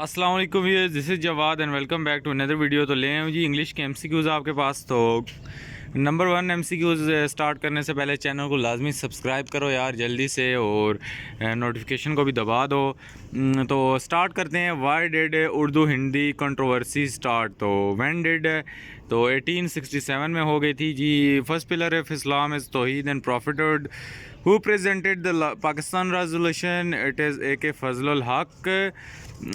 अस्सलाम वालेकुम viewers, this is Jawad and welcome back to another video. तो ले आए जी इंग्लिश के एमसीक्यूज़ आपके पास। तो नंबर 1 एमसीक्यूज़ स्टार्ट करने से पहले चैनल को लाजमी सब्सक्राइब करो यार जल्दी से, और नोटिफिकेशन को भी दबा दो। तो स्टार्ट करते हैं। Why did Urdu Hindi controversy start? तो व्हेन डिड, तो 1867 में हो गई थी जी। First pillar of Islam is तौहीद and prophethood. Who presented the Pakistan resolution? It is A.K. Fazlul Haq.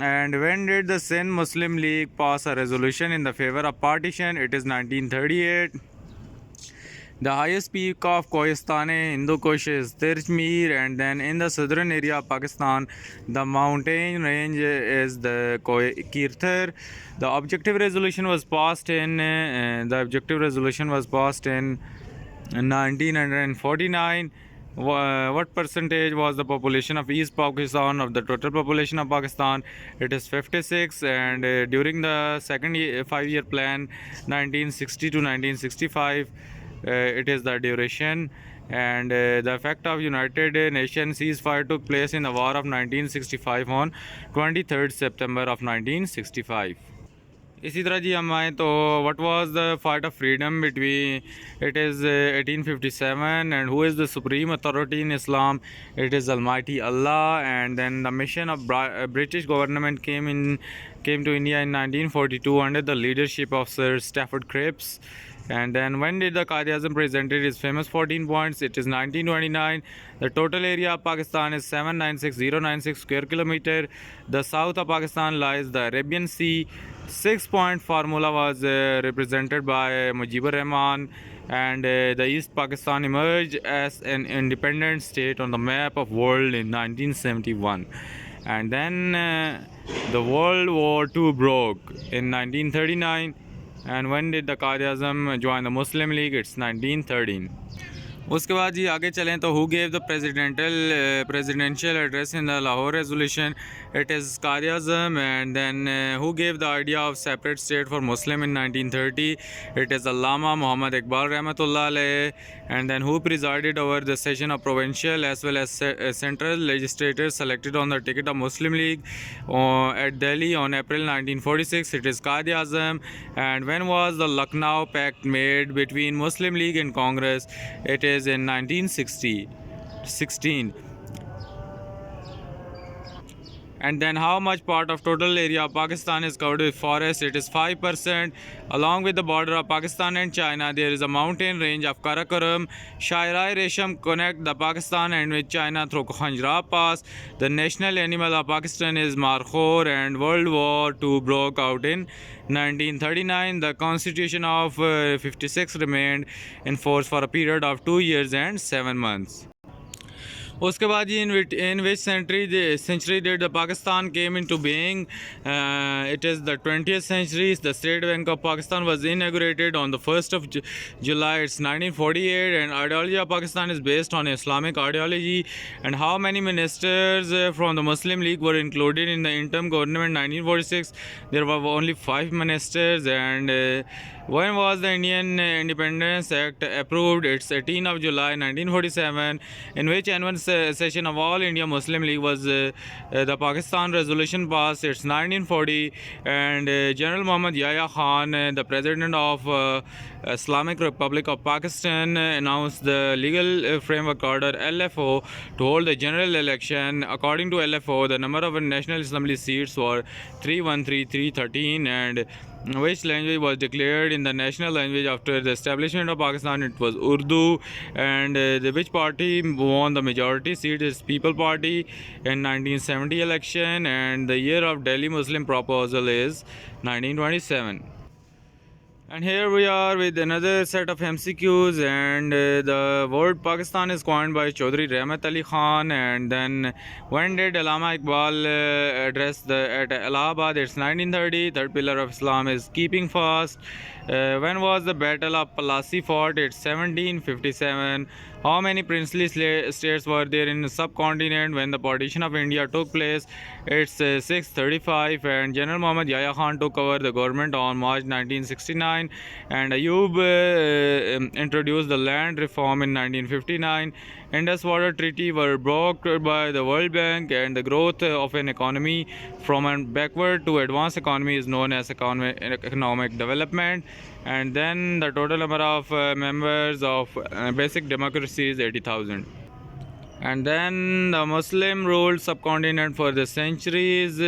And when did the Sindh Muslim League pass a resolution in the favor of partition? It is 1938. The highest peak of Koistane Hindu Kush is Tirchmir, and then in the southern area of Pakistan, the mountain range is the Kirthar. The objective resolution was passed in 1949. What percentage was the population of East Pakistan of the total population of Pakistan? It is 56. And during the second 5-year plan 1960 to 1965, it is the duration. And the effect of United Nations ceasefire took place in the war of 1965 on 23rd September of 1965. इसी तरह जी हम आए तो what was the fight of freedom between? It is 1857. And who is the supreme authority in Islam? It is almighty Allah. And then the mission of British government came to India in 1942 under the leadership of Sir Stafford Cripps. And then when did the Quaid-e-Azam presented his famous 14 points? It is 1929. The total area of Pakistan is 796,096 square kilometer. The south of Pakistan lies the Arabian Sea. 6-point formula was represented by Mujibur Rahman. And the East Pakistan emerged as an independent state on the map of world in 1971. And then the World War II broke in 1939. And when did the Quaid-e-Azam join the Muslim League? It's 1913. उसके बाद जी आगे चलें तो who gave the presidential address in the Lahore resolution? It is Quaid-e-Azam. And then who gave the idea of separate state for Muslim in 1930? It is Allama Mohammad Iqbal रहमतुल्लाह अलैह. And then who presided over the session of provincial as well as central legislators selected on the ticket of Muslim League at Delhi on April 1946? It is Quaid-e-Azam. And when was the Lucknow Pact made between Muslim League and Congress? It is in 1916. And then how much part of total area of Pakistan is covered with forest? It is 5%. Along with the border of Pakistan and China, there is a mountain range of Karakoram. Shairai Resham connect the Pakistan and with China through Khanjra Pass. The national animal of Pakistan is Markhor. And World War II broke out in 1939. The constitution of 56 remained in force for a period of 2 years and 7 months. उसके बाद जी in which century did the Pakistan came into being? It is the 20th century. The State Bank of Pakistan was inaugurated on the 1st of July. It's 1948. And ideology of Pakistan is based on Islamic ideology. And how many ministers from the Muslim League were included in the interim government 1946? There were only 5 ministers. And when was the Indian Independence Act approved? It's 18th of July 1947. In which annual session of All India Muslim League was the Pakistan resolution passed? It's 1940. And General Muhammad Yahya Khan, the president of Islamic Republic of Pakistan, announced the legal framework order LFO to hold the general election. According to LFO, the number of National Assembly seats were 313,313. And which language was declared in the national language after the establishment of Pakistan? It was Urdu. And which party won the majority seat? Is People Party in 1970 election. And the year of Delhi Muslim proposal is 1927. And here we are with another set of MCQs. And the word Pakistan is coined by Chaudhry Rahmat Ali Khan. And then when did Allama Iqbal address at Allahabad? It's 1930. Third pillar of Islam is keeping fast. When was the Battle of Plassey fought? It's 1757. How many princely states were there in the subcontinent when the partition of India took place? It's 6:35, and General Muhammad Yahya Khan took over the government on March 1969, and Ayub introduced the land reform in 1959. Indus Water Treaty were brokered by the World Bank, and the growth of an economy from a backward to advanced economy is known as economic development. And then the total number of members of basic democracy is 80,000. And then the Muslim ruled subcontinent for the centuries.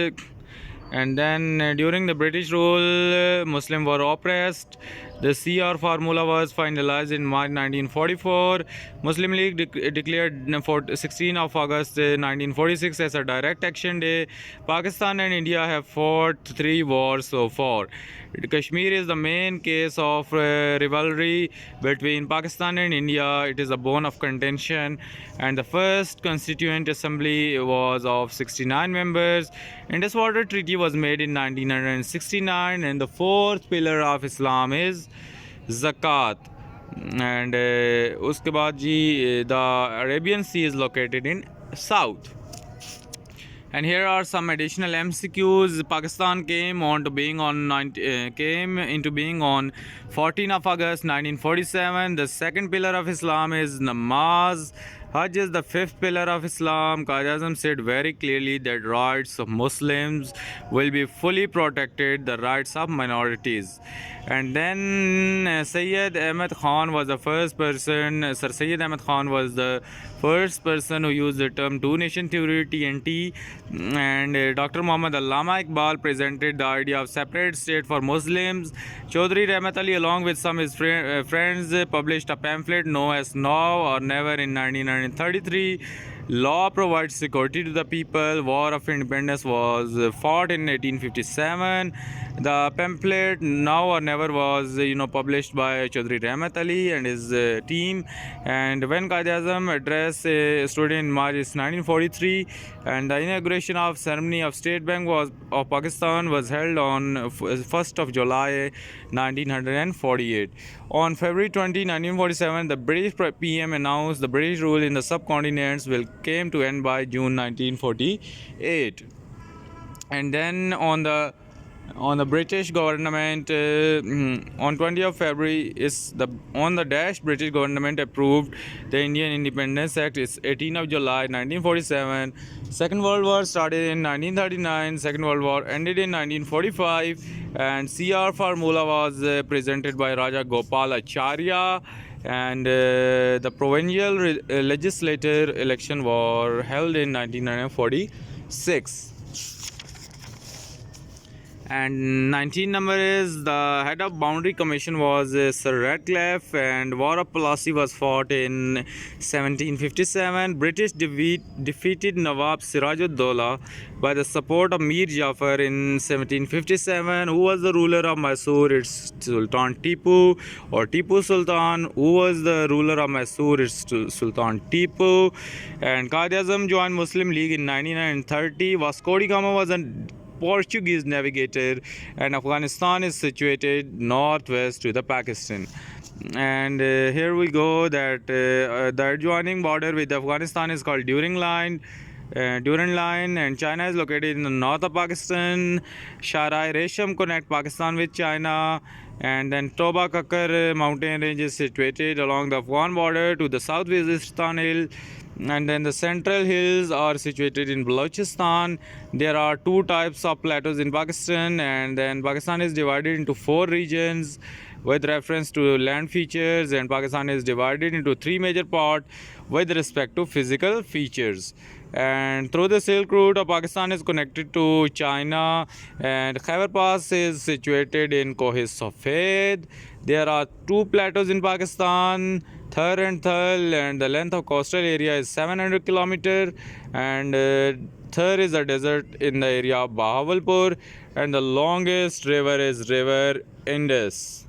And then during the British rule, Muslims were oppressed. The CR formula was finalized in March 1944. Muslim League declared 16 of August 1946 as a direct action day. Pakistan and India have fought 3 wars so far. Kashmir is the main case of rivalry between Pakistan and India. It is a bone of contention, and the first Constituent Assembly was of 69 members. Indus Water Treaty was made in 1969, and the fourth pillar of Islam is zakat. And uske baad ji, the Arabian Sea is located in south. And here are some additional MCQs. Pakistan came into being on 14 of August 1947. The second pillar of Islam is namaz. Hajj is the fifth pillar of Islam. Qaid-e-Azam said very clearly that rights of Muslims will be fully protected, the rights of minorities. And then Sayyid Ahmed Khan was the first person, Sir Sayyid Ahmed Khan was the first person who used the term two-nation theory, TNT. And Dr. Muhammad Allama Iqbal presented the idea of separate state for Muslims. Chaudhry Rahmat Ali, along with some of his friends, published a pamphlet known as Now or Never in 1933. Law provides security to the people. War of Independence was fought in 1857. The pamphlet Now or Never was published by Chaudhry Rahmat Ali and his team. And when Qaid-e-Azam addressed a student in March 1943, and the inauguration of ceremony of State Bank of Pakistan was held on 1st of July 1948. On February 20, 1947, the British PM announced the British rule in the subcontinents will came to end by June 1948. And then on the British government, on 20th of February British government approved the Indian Independence Act. It's 18th of July 1947. Second World War started in 1939. Second World War ended in 1945. And CR formula was presented by Raja Gopal Acharya. And the provincial legislature election were held in 1946. And 19 number is the head of boundary commission was Sir Radcliffe, and war of Plassey was fought in 1757. British defeated Nawab Siraj-ud-Dawla by the support of Mir Jafar in 1757. Who was the ruler of Mysore? It's Sultan Tipu, or Tipu Sultan. Who was the ruler of Mysore? It's Sultan Tipu. And Qaid-e-Azam joined Muslim League in 1930. Vasco da Gama was a Portuguese navigator, and Afghanistan is situated northwest to the Pakistan. And here we go that the adjoining border with Afghanistan is called Durand Line. And China is located in the north of Pakistan. Sharai Resham connect Pakistan with China. And then Toba Kakar mountain range is situated along the Afghan border to the south Waziristan Hill. And then the central hills are situated in Balochistan. There are 2 types of plateaus in Pakistan, and then Pakistan is divided into 4 regions with reference to land features, and Pakistan is divided into 3 major parts with respect to physical features. And through the Silk Route of Pakistan is connected to China, and Khyber Pass is situated in Koh-i-Safed. There are 2 plateaus in Pakistan, Thar and Thal, and the length of coastal area is 700 km. And Thar is a desert in the area of Bahawalpur, and the longest river is River Indus.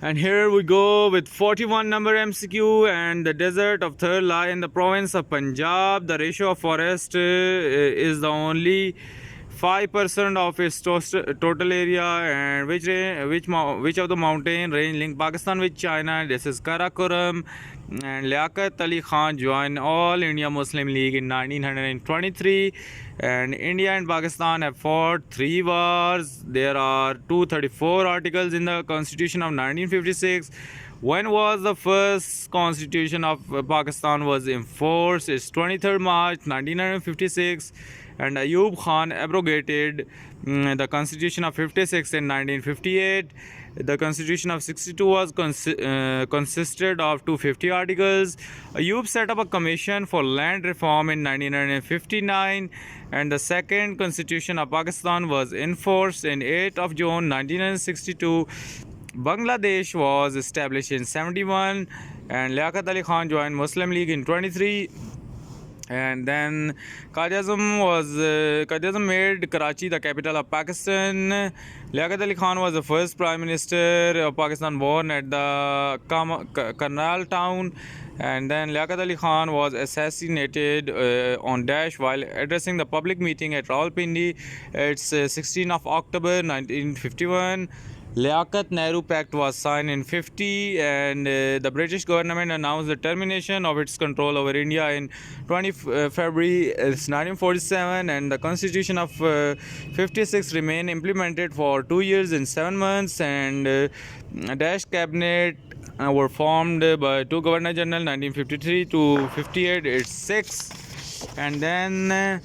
And here we go with 41 number MCQ. And the desert of Thar lie in the province of Punjab. The ratio of forest is the only 5% of its total area, and which of the mountain range link Pakistan with China? This is Karakoram. And Liaquat Ali Khan joined All India Muslim League in 1923. And India and Pakistan have fought 3 wars. There are 234 articles in the Constitution of 1956. When was the first constitution of Pakistan was enforced? It's 23rd March 1956. And Ayub Khan abrogated the constitution of 56 in 1958. The constitution of 62 was consisted of 250 articles. Ayub set up a commission for land reform in 1959, and the second constitution of Pakistan was enforced in 8th of June 1962. Bangladesh was established in 71, and Liaquat Ali Khan joined Muslim League in 23. And then Quaid-e-Azam made Karachi the capital of Pakistan. Liaquat Ali Khan was the first Prime Minister of Pakistan born at the Karnal town. And then Liaquat Ali Khan was assassinated on Dash while addressing the public meeting at Rawalpindi. It's 16th of October 1951. Liaquat Nehru Pact was signed in 50, and the British government announced the termination of its control over India in 20 February 1947, and the Constitution of 56 remained implemented for 2 years and 7 months, and Dash cabinet were formed by 2 Governor General 1953 to 58. It's 6, and then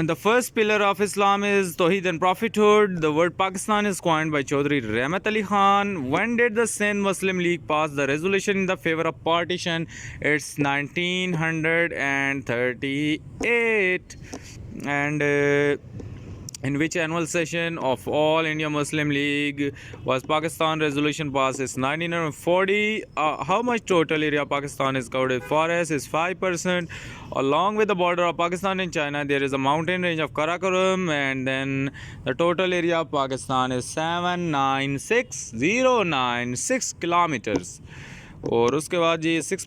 the first pillar of Islam is Tawheed and Prophethood. The word Pakistan is coined by Chaudhry Rahmat Ali Khan. When did the Sindh Muslim League pass the resolution in the favor of partition? It's 1938. And in which annual session of All India Muslim League was Pakistan resolution passed? It's 1940. How much total area Pakistan is covered with forest? Is 5%. Along with the border of Pakistan and China, there is a mountain range of Karakoram, and then the total area of Pakistan is 796,096 kilometers. और उसके बाद ये 6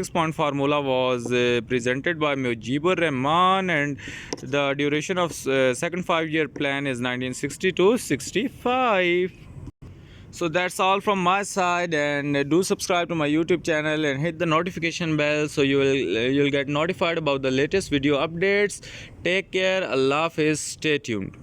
point formula was presented by Mujibur Rahman, and the duration of second 5-year plan is 1960 to 65. So that's all from my side, and do subscribe to my YouTube channel and hit the notification bell so you'll get notified about the latest video updates. Take care. Allah Hafiz. Stay tuned.